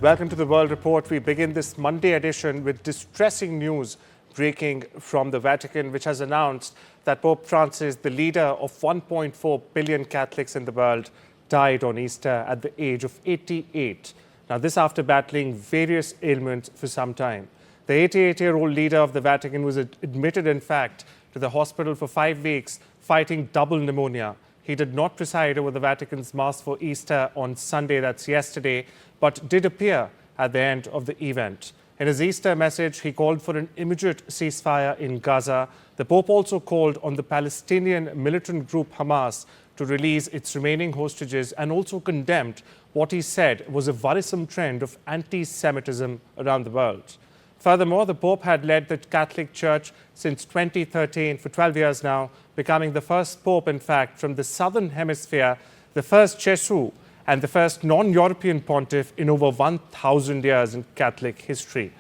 Welcome to the World Report. We begin this Monday edition with distressing news breaking from the Vatican, which has announced that Pope Francis, the leader of 1.4 billion Catholics in the world, died on Easter at the age of 88. Now, this after battling various ailments for some time. The 88-year-old leader of the Vatican was admitted, in fact, to the hospital for 5 weeks, fighting double pneumonia. He did not preside over the Vatican's Mass for Easter on Sunday, that's yesterday, but did appear at the end of the event. In his Easter message, he called for an immediate ceasefire in Gaza. The Pope also called on the Palestinian militant group Hamas to release its remaining hostages and also condemned what he said was a worrisome trend of anti-Semitism around the world. Furthermore, the Pope had led the Catholic Church since 2013 for 12 years now, becoming the first Pope, in fact, from the Southern Hemisphere, the first Jesuit and the first non-European pontiff in over 1,000 years in Catholic history.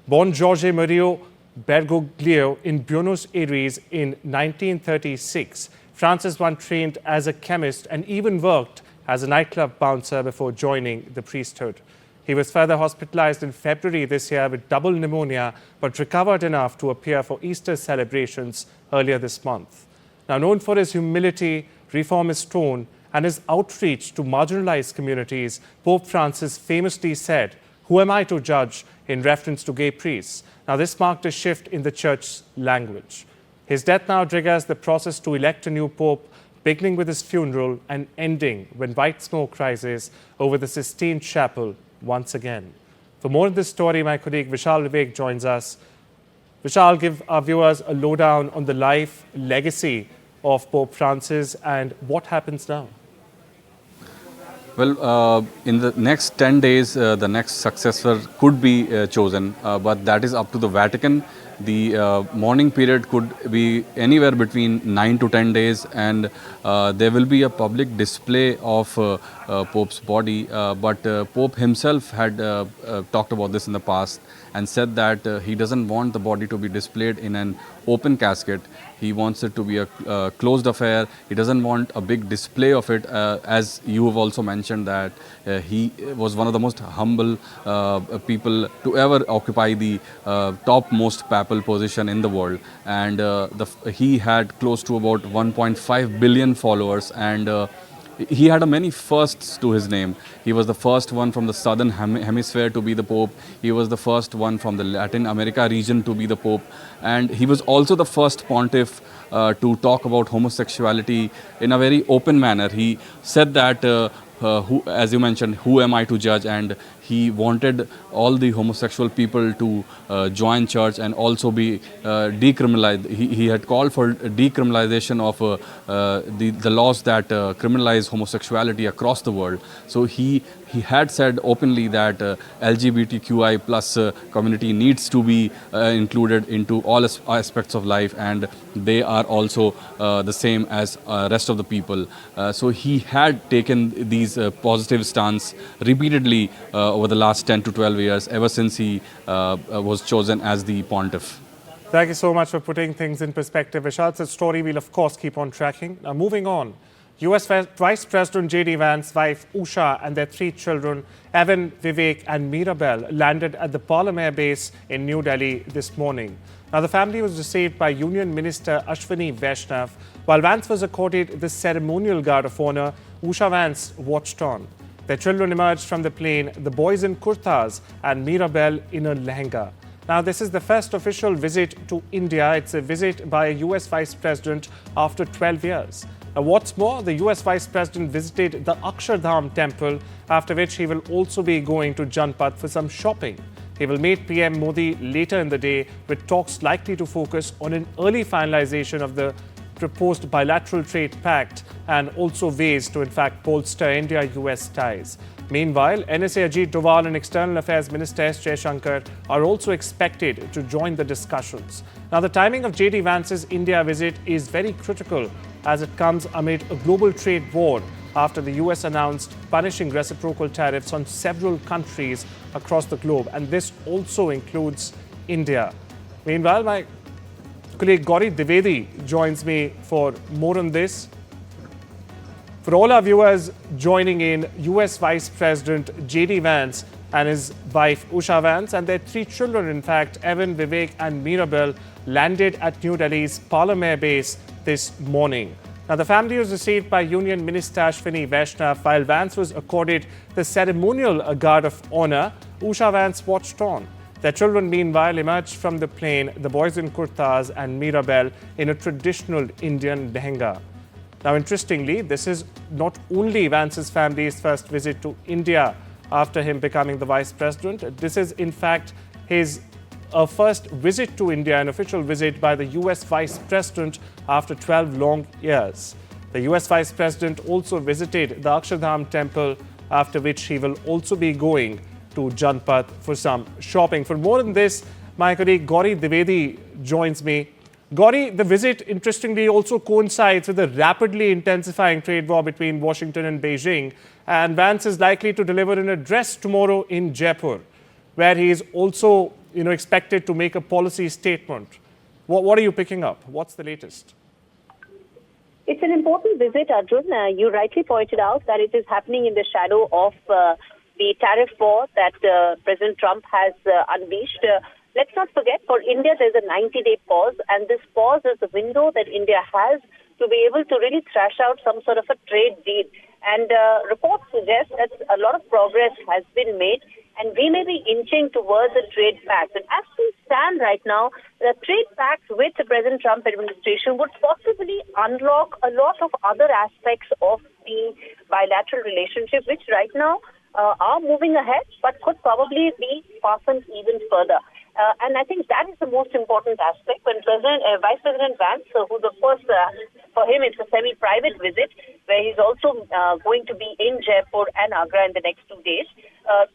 Born Jorge Mario Bergoglio in Buenos Aires in 1936, Francis once trained as a chemist and even worked as a nightclub bouncer before joining the priesthood. He was further hospitalized in February this year with double pneumonia, but recovered enough to appear for Easter celebrations earlier this month. Now, known for his humility, reformist tone, and his outreach to marginalized communities, Pope Francis famously said, "Who am I to judge?" in reference to gay priests. Now, this marked a shift in the church's language. His death now triggers the process to elect a new pope, beginning with his funeral and ending when white smoke rises over the Sistine Chapel once again. For more on this story, my colleague Vishal Vivek joins us. Vishal, give our viewers a lowdown on the life, legacy of Pope Francis and what happens now. Well, in the next 10 days, the next successor could be chosen, but that is up to the Vatican. The mourning period could be anywhere between 9 to 10 days, and there will be a public display of Pope's body. But Pope himself had talked about this in the past and said that he doesn't want the body to be displayed in an open casket. He wants it to be a closed affair. He doesn't want a big display of it, as you have also mentioned that he was one of the most humble people to ever occupy the topmost papal position in the world. And he had close to about 1.5 billion followers, and he had many firsts to his name. He was the first one from the Southern Hemisphere to be the Pope. He was the first one from the Latin America region to be the Pope. And he was also the first pontiff to talk about homosexuality in a very open manner. He said that, as you mentioned, who am I to judge? And he wanted all the homosexual people to join church and also be decriminalized. He had called for decriminalization of the laws that criminalize homosexuality across the world. So he had said openly that LGBTQI plus community needs to be included into all aspects of life, and they are also the same as rest of the people. So he had taken these positive stance repeatedly over the last 10 to 12 years, ever since he was chosen as the pontiff. Thank you so much for putting things in perspective, Vishal. It's a story we'll, of course, keep on tracking. Now, moving on. US Vice President J.D. Vance, wife Usha, and their 3 children, Evan, Vivek, and Mirabel, landed at the Palam Air Base in New Delhi this morning. Now, the family was received by Union Minister Ashwini Vaishnav. While Vance was accorded the ceremonial guard of honor, Usha Vance watched on. Their children emerged from the plane, the boys in kurtas and Mirabel in a lehenga. Now, this is the first official visit to India. It's a visit by a US Vice President after 12 years. Now, what's more, the US Vice President visited the Akshardham temple, after which he will also be going to Janpat for some shopping. He will meet PM Modi later in the day, with talks likely to focus on an early finalization of the proposed bilateral trade pact and also ways to, in fact, bolster India-US ties. Meanwhile, NSA Ajit Doval and External Affairs Minister S. Jaishankar are also expected to join the discussions. Now, the timing of J.D. Vance's India visit is very critical, as it comes amid a global trade war after the US announced punishing reciprocal tariffs on several countries across the globe, and this also includes India. Meanwhile, my colleague Gauri Dwivedi joins me for more on this. For all our viewers joining in, US Vice President J.D. Vance and his wife Usha Vance and their 3 children, in fact, Evan, Vivek and Mirabel, landed at New Delhi's Parliament base this morning. Now, the family was received by Union Minister Ashwini Vaishnav. While Vance was accorded the ceremonial guard of honour, Usha Vance watched on. Their children, meanwhile, emerged from the plane, the boys in kurtas and Mirabel in a traditional Indian lehenga. Now, interestingly, this is not only Vance's family's first visit to India after him becoming the vice president. This is, in fact, his first visit to India, an official visit by the US vice president after 12 long years. The US vice president also visited the Akshardham temple, after which he will also be going to Janpath for some shopping. For more on this, my colleague Gauri Dwivedi joins me. Gauri, the visit interestingly also coincides with the rapidly intensifying trade war between Washington and Beijing, and Vance is likely to deliver an address tomorrow in Jaipur, where he is also expected to make a policy statement. What are you picking up? What's the latest? It's an important visit, Arjun. You rightly pointed out that it is happening in the shadow of the tariff war that President Trump has unleashed. Let's not forget, for India, there's a 90-day pause, and this pause is the window that India has to be able to really thrash out some sort of a trade deal. And reports suggest that a lot of progress has been made, and we may be inching towards a trade pact. And as we stand right now, the trade pact with the President Trump administration would possibly unlock a lot of other aspects of the bilateral relationship, which right now are moving ahead, but could probably be fastened even further. And I think that is the most important aspect. When Vice President Vance, who's of course, for him it's a semi-private visit, where he's also going to be in Jaipur and Agra in the next 2 days.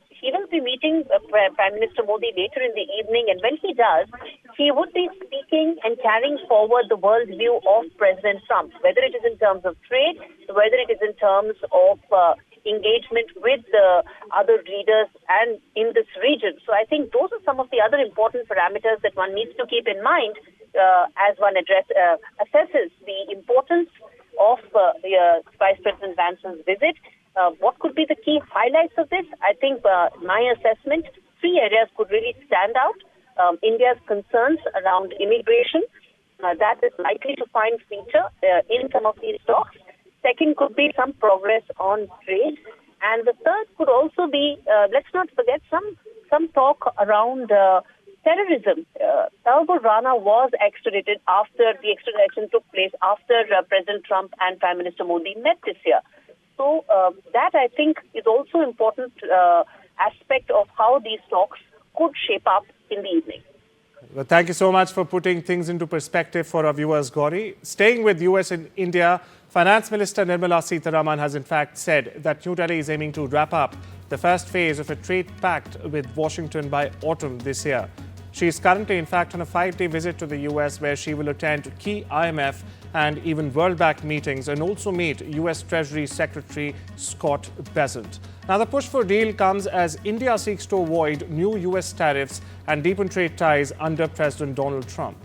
He will be meeting Prime Minister Modi later in the evening, and when he does, he would be speaking and carrying forward the world view of President Trump, whether it is in terms of trade, whether it is in terms of engagement with the other leaders and in this region. So I think those are some of the other important parameters that one needs to keep in mind as one assesses the importance of Vice President Vance's visit. What could be the key highlights of this? I think my assessment, 3 areas could really stand out. India's concerns around immigration, that is likely to find feature in some of these talks. Second could be some progress on trade. And the third could also be, let's not forget, some talk around terrorism. Talbot Rana was extradited after the extradition took place after President Trump and Prime Minister Modi met this year. So that, I think, is also important aspect of how these talks could shape up in the evening. Well, thank you so much for putting things into perspective for our viewers, Gauri. Staying with US and India, Finance Minister Nirmala Sitharaman has in fact said that New Delhi is aiming to wrap up the first phase of a trade pact with Washington by autumn this year. She is currently, in fact, on a 5-day visit to the US, where she will attend key IMF and even World Bank meetings and also meet US Treasury Secretary Scott Bessent. Now, the push for a deal comes as India seeks to avoid new US tariffs and deepen trade ties under President Donald Trump.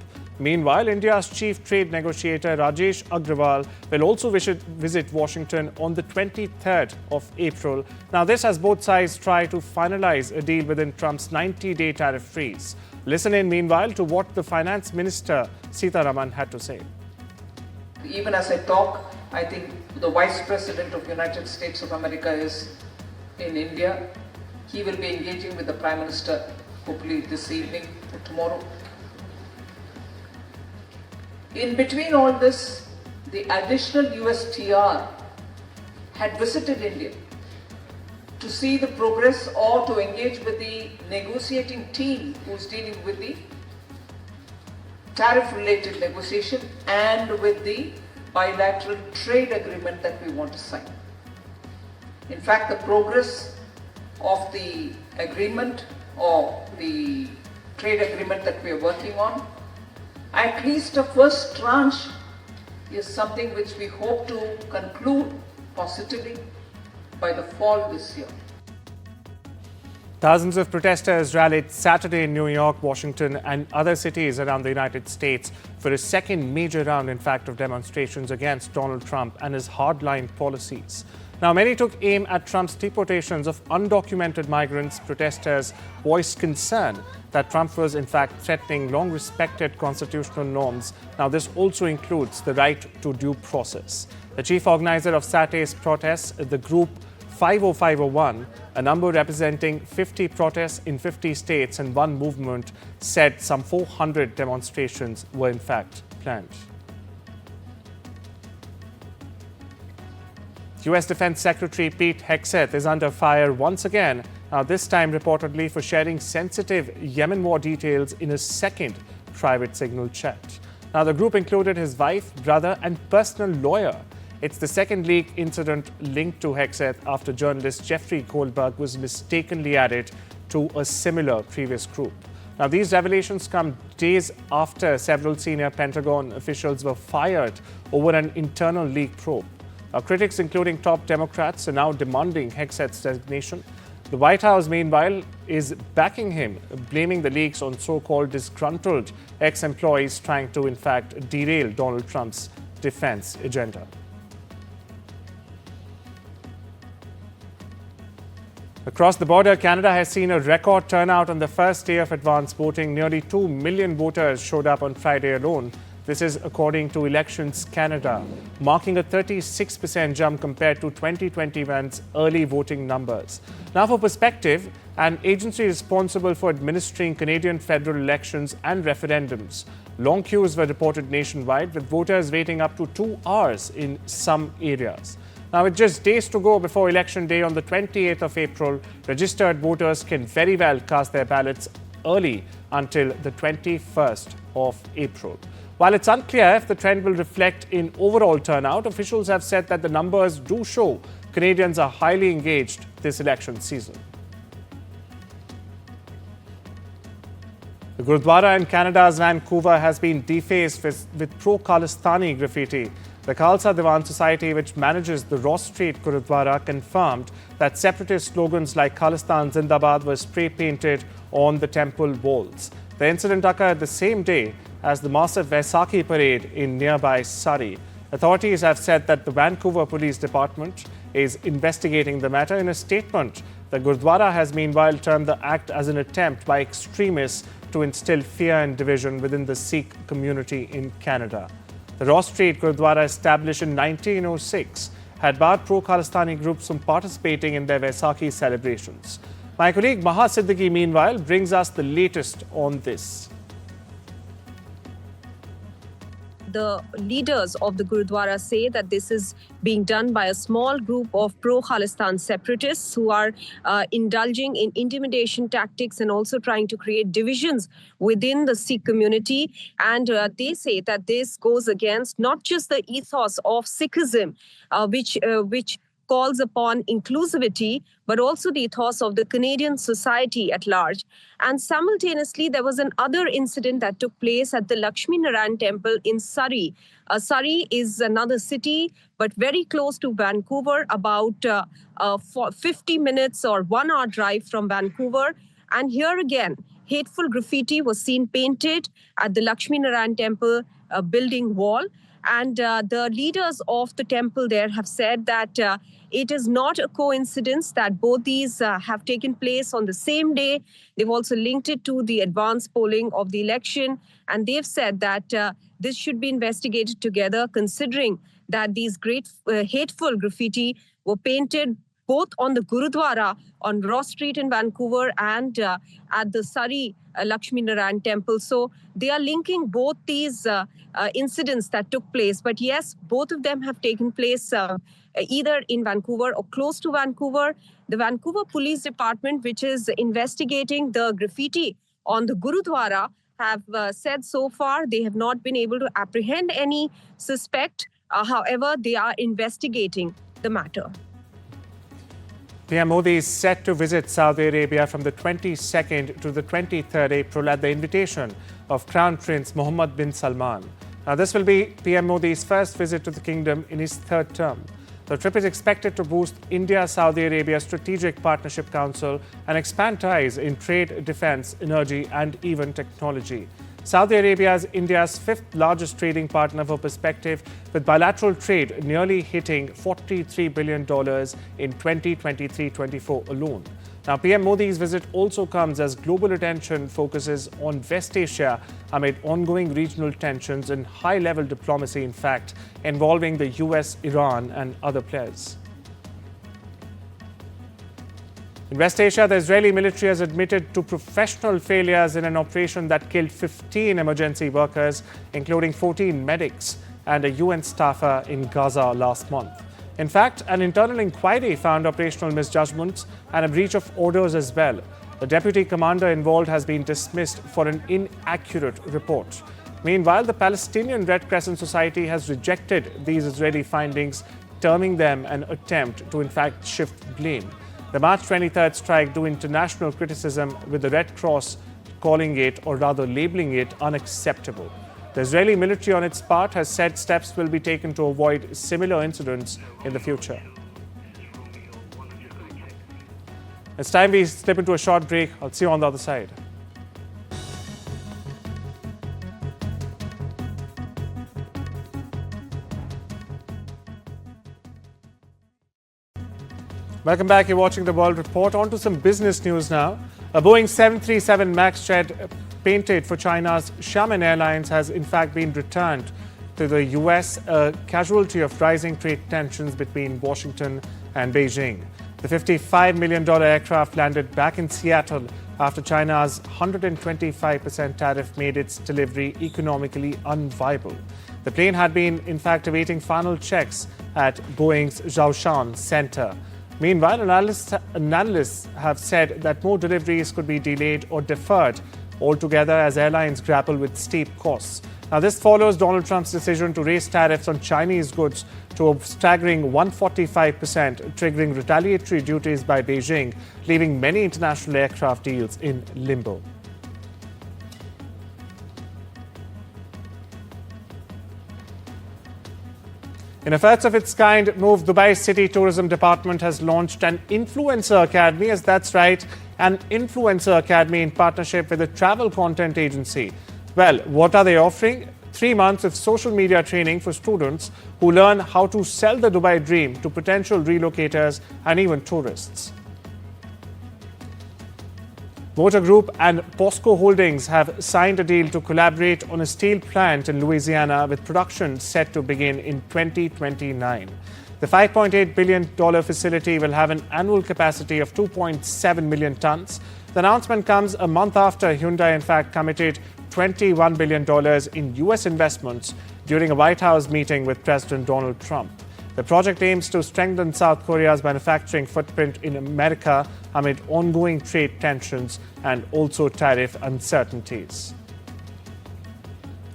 Meanwhile, India's chief trade negotiator Rajesh Agrawal will also visit Washington on the 23rd of April. Now, this as both sides try to finalize a deal within Trump's 90-day tariff freeze. Listen in, meanwhile, to what the Finance Minister Sitharaman had to say. Even as I talk, I think the Vice President of the United States of America is in India. He will be engaging with the Prime Minister hopefully this evening or tomorrow. In between all this, the additional USTR had visited India to see the progress or to engage with the negotiating team who's dealing with the tariff-related negotiation and with the bilateral trade agreement that we want to sign. In fact, the progress of the agreement or the trade agreement that we are working on, at least a first tranche, is something which we hope to conclude positively by the fall this year. Thousands of protesters rallied Saturday in New York, Washington and other cities around the United States for a second major round, in fact, of demonstrations against Donald Trump and his hardline policies. Now, many took aim at Trump's deportations of undocumented migrants. Protesters voiced concern that Trump was in fact threatening long-respected constitutional norms. Now, this also includes the right to due process. The chief organizer of Saturday's protests, the group 50501, a number representing 50 protests in 50 states and one movement, said some 400 demonstrations were in fact planned. US Defense Secretary Pete Hegseth is under fire once again, now this time reportedly for sharing sensitive Yemen war details in a second private signal chat. Now, the group included his wife, brother and personal lawyer. It's the second leak incident linked to Hegseth after journalist Jeffrey Goldberg was mistakenly added to a similar previous group. Now, these revelations come days after several senior Pentagon officials were fired over an internal leak probe. Critics, including top Democrats, are now demanding Hegseth's resignation. The White House, meanwhile, is backing him, blaming the leaks on so-called disgruntled ex-employees trying to, in fact, derail Donald Trump's defense agenda. Across the border, Canada has seen a record turnout on the first day of advance voting. Nearly 2 million voters showed up on Friday alone. This is according to Elections Canada, marking a 36% jump compared to 2021's early voting numbers. Now, for perspective, an agency responsible for administering Canadian federal elections and referendums, long queues were reported nationwide, with voters waiting up to 2 hours in some areas. Now, with just days to go before Election Day on the 28th of April, registered voters can very well cast their ballots early until the 21st of April. While it's unclear if the trend will reflect in overall turnout, officials have said that the numbers do show Canadians are highly engaged this election season. The Gurudwara in Canada's Vancouver has been defaced with pro-Khalistani graffiti. The Khalsa Diwan Society, which manages the Ross Street Gurudwara, confirmed that separatist slogans like Khalistan Zindabad were spray-painted on the temple walls. The incident occurred the same day as the massive Vaisakhi parade in nearby Surrey. Authorities have said that the Vancouver Police Department is investigating the matter. In a statement, the Gurdwara has meanwhile termed the act as an attempt by extremists to instill fear and division within the Sikh community in Canada. The Ross Street Gurdwara, established in 1906, had barred pro-Khalistani groups from participating in their Vaisakhi celebrations. My colleague Maha Siddiqui, meanwhile, brings us the latest on this. The leaders of the Gurudwara say that this is being done by a small group of pro-Khalistan separatists who are indulging in intimidation tactics and also trying to create divisions within the Sikh community. And they say that this goes against not just the ethos of Sikhism, which calls upon inclusivity, but also the ethos of the Canadian society at large. And simultaneously, there was another incident that took place at the Lakshmi Narayan Temple in Surrey. Surrey is another city, but very close to Vancouver, about 50 minutes or 1 hour drive from Vancouver. And here again, hateful graffiti was seen painted at the Lakshmi Narayan Temple building wall. And the leaders of the temple there have said that it is not a coincidence that both these have taken place on the same day. They've also linked it to the advance polling of the election. And they've said that this should be investigated together, considering that these great hateful graffiti were painted both on the Gurudwara on Ross Street in Vancouver and at the Surrey Lakshmi Narayan Temple. So they are linking both these incidents that took place. But yes, both of them have taken place either in Vancouver or close to Vancouver. The Vancouver Police Department, which is investigating the graffiti on the Gurudwara, have said so far they have not been able to apprehend any suspect. However, they are investigating the matter. PM Modi is set to visit Saudi Arabia from the 22nd to the 23rd April at the invitation of Crown Prince Mohammed bin Salman. Now, this will be PM Modi's first visit to the kingdom in his third term. The trip is expected to boost India-Saudi Arabia Strategic Partnership Council and expand ties in trade, defense, energy, and even technology. Saudi Arabia is India's fifth largest trading partner for perspective, with bilateral trade nearly hitting $43 billion in 2023-24 alone. Now, PM Modi's visit also comes as global attention focuses on West Asia amid ongoing regional tensions and high-level diplomacy, in fact, involving the US, Iran and other players. In West Asia, the Israeli military has admitted to professional failures in an operation that killed 15 emergency workers, including 14 medics and a UN staffer in Gaza last month. In fact, an internal inquiry found operational misjudgments and a breach of orders as well. The deputy commander involved has been dismissed for an inaccurate report. Meanwhile, the Palestinian Red Crescent Society has rejected these Israeli findings, terming them an attempt to in fact shift blame. The March 23rd strike drew international criticism, with the Red Cross calling it, or rather labeling it, unacceptable. The Israeli military on its part has said steps will be taken to avoid similar incidents in the future. It's time we slip into a short break. I'll see you on the other side. Welcome back. You're watching The World Report. On to some business news now. A Boeing 737 MAX jet painted for China's Xiamen Airlines has in fact been returned to the US, a casualty of rising trade tensions between Washington and Beijing. The $55 million aircraft landed back in Seattle after China's 125% tariff made its delivery economically unviable. The plane had been in fact awaiting final checks at Boeing's Zhoushan Center. Meanwhile, analysts have said that more deliveries could be delayed or deferred altogether as airlines grapple with steep costs. Now, this follows Donald Trump's decision to raise tariffs on Chinese goods to a staggering 145%, triggering retaliatory duties by Beijing, leaving many international aircraft deals in limbo. In a first of its kind move, Dubai's City Tourism Department has launched an Influencer Academy. Yes, that's right, an Influencer Academy in partnership with a travel content agency. Well, what are they offering? 3 months of social media training for students who learn how to sell the Dubai dream to potential relocators and even tourists. Motor Group and POSCO Holdings have signed a deal to collaborate on a steel plant in Louisiana, with production set to begin in 2029. The $5.8 billion facility will have an annual capacity of 2.7 million tons. The announcement comes a month after Hyundai, in fact, committed $21 billion in US investments during a White House meeting with President Donald Trump. The project aims to strengthen South Korea's manufacturing footprint in America amid ongoing trade tensions and also tariff uncertainties.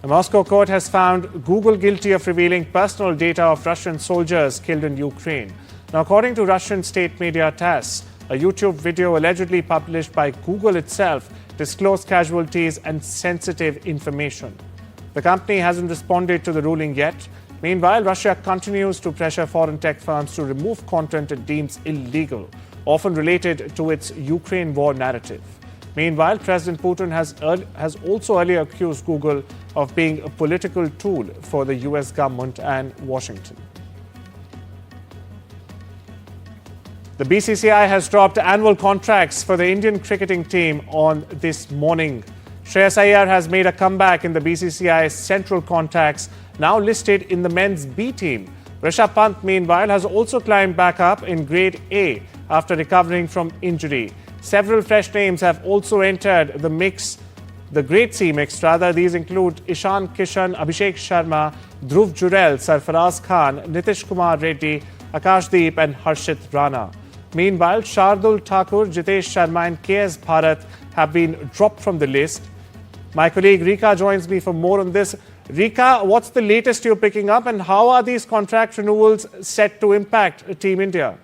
A Moscow court has found Google guilty of revealing personal data of Russian soldiers killed in Ukraine. Now, according to Russian state media TASS, a YouTube video allegedly published by Google itself disclosed casualties and sensitive information. The company hasn't responded to the ruling yet. Meanwhile, Russia continues to pressure foreign tech firms to remove content it deems illegal, often related to its Ukraine war narrative. Meanwhile, President Putin has also earlier accused Google of being a political tool for the US government and Washington. The BCCI has dropped annual contracts for the Indian cricketing team on this morning. Shreyas Iyer has made a comeback in the BCCI's central contracts, now listed in the men's B team. Rishabh Pant, meanwhile, has also climbed back up in Grade A after recovering from injury. Several fresh names have also entered the mix, the Grade C mix rather. These include Ishan Kishan, Abhishek Sharma, Dhruv Jurel, Sarfaraz Khan, Nitish Kumar Reddy, Akashdeep and Harshit Rana. Meanwhile, Shardul Thakur, Jitesh Sharma and KS Bharat have been dropped from the list. My colleague Rika joins me for more on this. Rika, what's the latest you're picking up and how are these contract renewals set to impact Team India?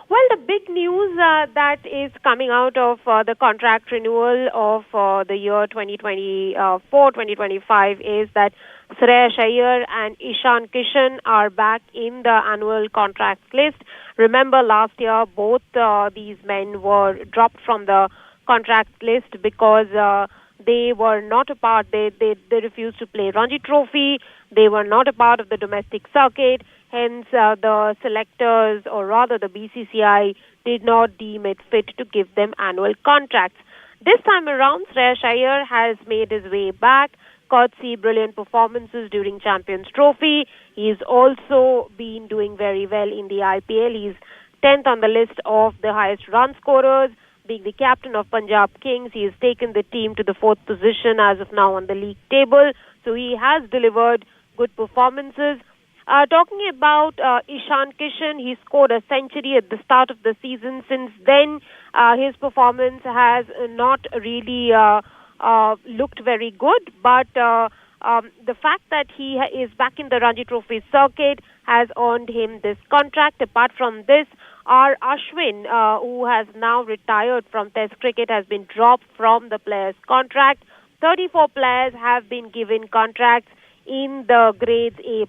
Well, the big news that is coming out of the contract renewal of the year 2024-2025 is that Shreyas Iyer and Ishan Kishan are back in the annual contract list. Remember, last year both these men were dropped from the contract list because They were not a part, they refused to play Ranji Trophy, they were not a part of the domestic circuit, hence the selectors, or rather the BCCI, did not deem it fit to give them annual contracts. This time around, Shreyas Iyer has made his way back, courtesy brilliant performances during Champions Trophy. He's also been doing very well in the IPL. He's 10th on the list of the highest run scorers. Being the captain of Punjab Kings, he has taken the team to the 4th position as of now on the league table. So he has delivered good performances. Talking about Ishan Kishan, he scored a century at the start of the season. Since then, his performance has not really looked very good. But the fact that he is back in the Ranji Trophy circuit has earned him this contract. Apart from this, our Ashwin, who has now retired from Test cricket, has been dropped from the player's contract. 34 players have been given contracts in the grades A+,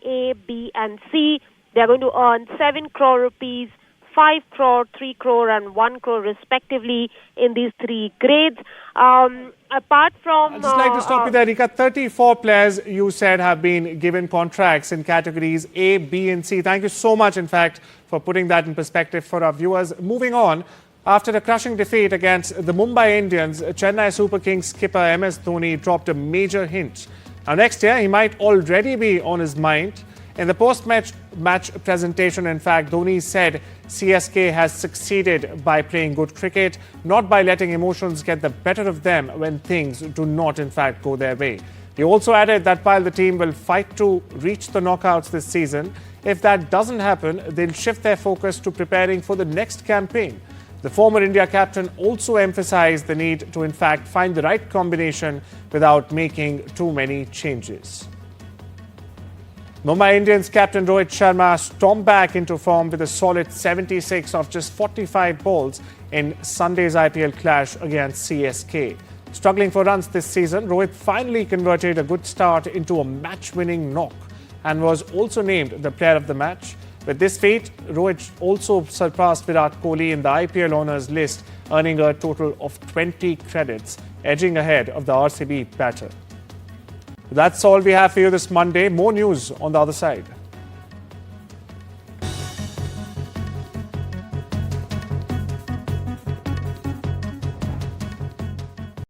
A, B and C. They are going to earn 7 crore rupees, 5 crore, 3 crore and 1 crore respectively in these 3 grades. Apart from... I'd just like to stop you there, Rika. 34 players, you said, have been given contracts in categories A, B and C. Thank you so much, in fact, for putting that in perspective for our viewers. Moving on, after a crushing defeat against the Mumbai Indians, Chennai Super Kings skipper MS Dhoni dropped a major hint. Now, next year, he might already be on his mind. In the post-match presentation, in fact, Dhoni said CSK has succeeded by playing good cricket, not by letting emotions get the better of them when things do not, in fact, go their way. He also added that while the team will fight to reach the knockouts this season, if that doesn't happen, they'll shift their focus to preparing for the next campaign. The former India captain also emphasized the need to, in fact, find the right combination without making too many changes. Mumbai Indians captain Rohit Sharma stormed back into form with a solid 76 of just 45 balls in Sunday's IPL clash against CSK. Struggling for runs this season, Rohit finally converted a good start into a match-winning knock and was also named the player of the match. With this feat, Rohit also surpassed Virat Kohli in the IPL honours list, earning a total of 20 credits, edging ahead of the RCB batter. That's all we have for you this Monday. More news on the other side.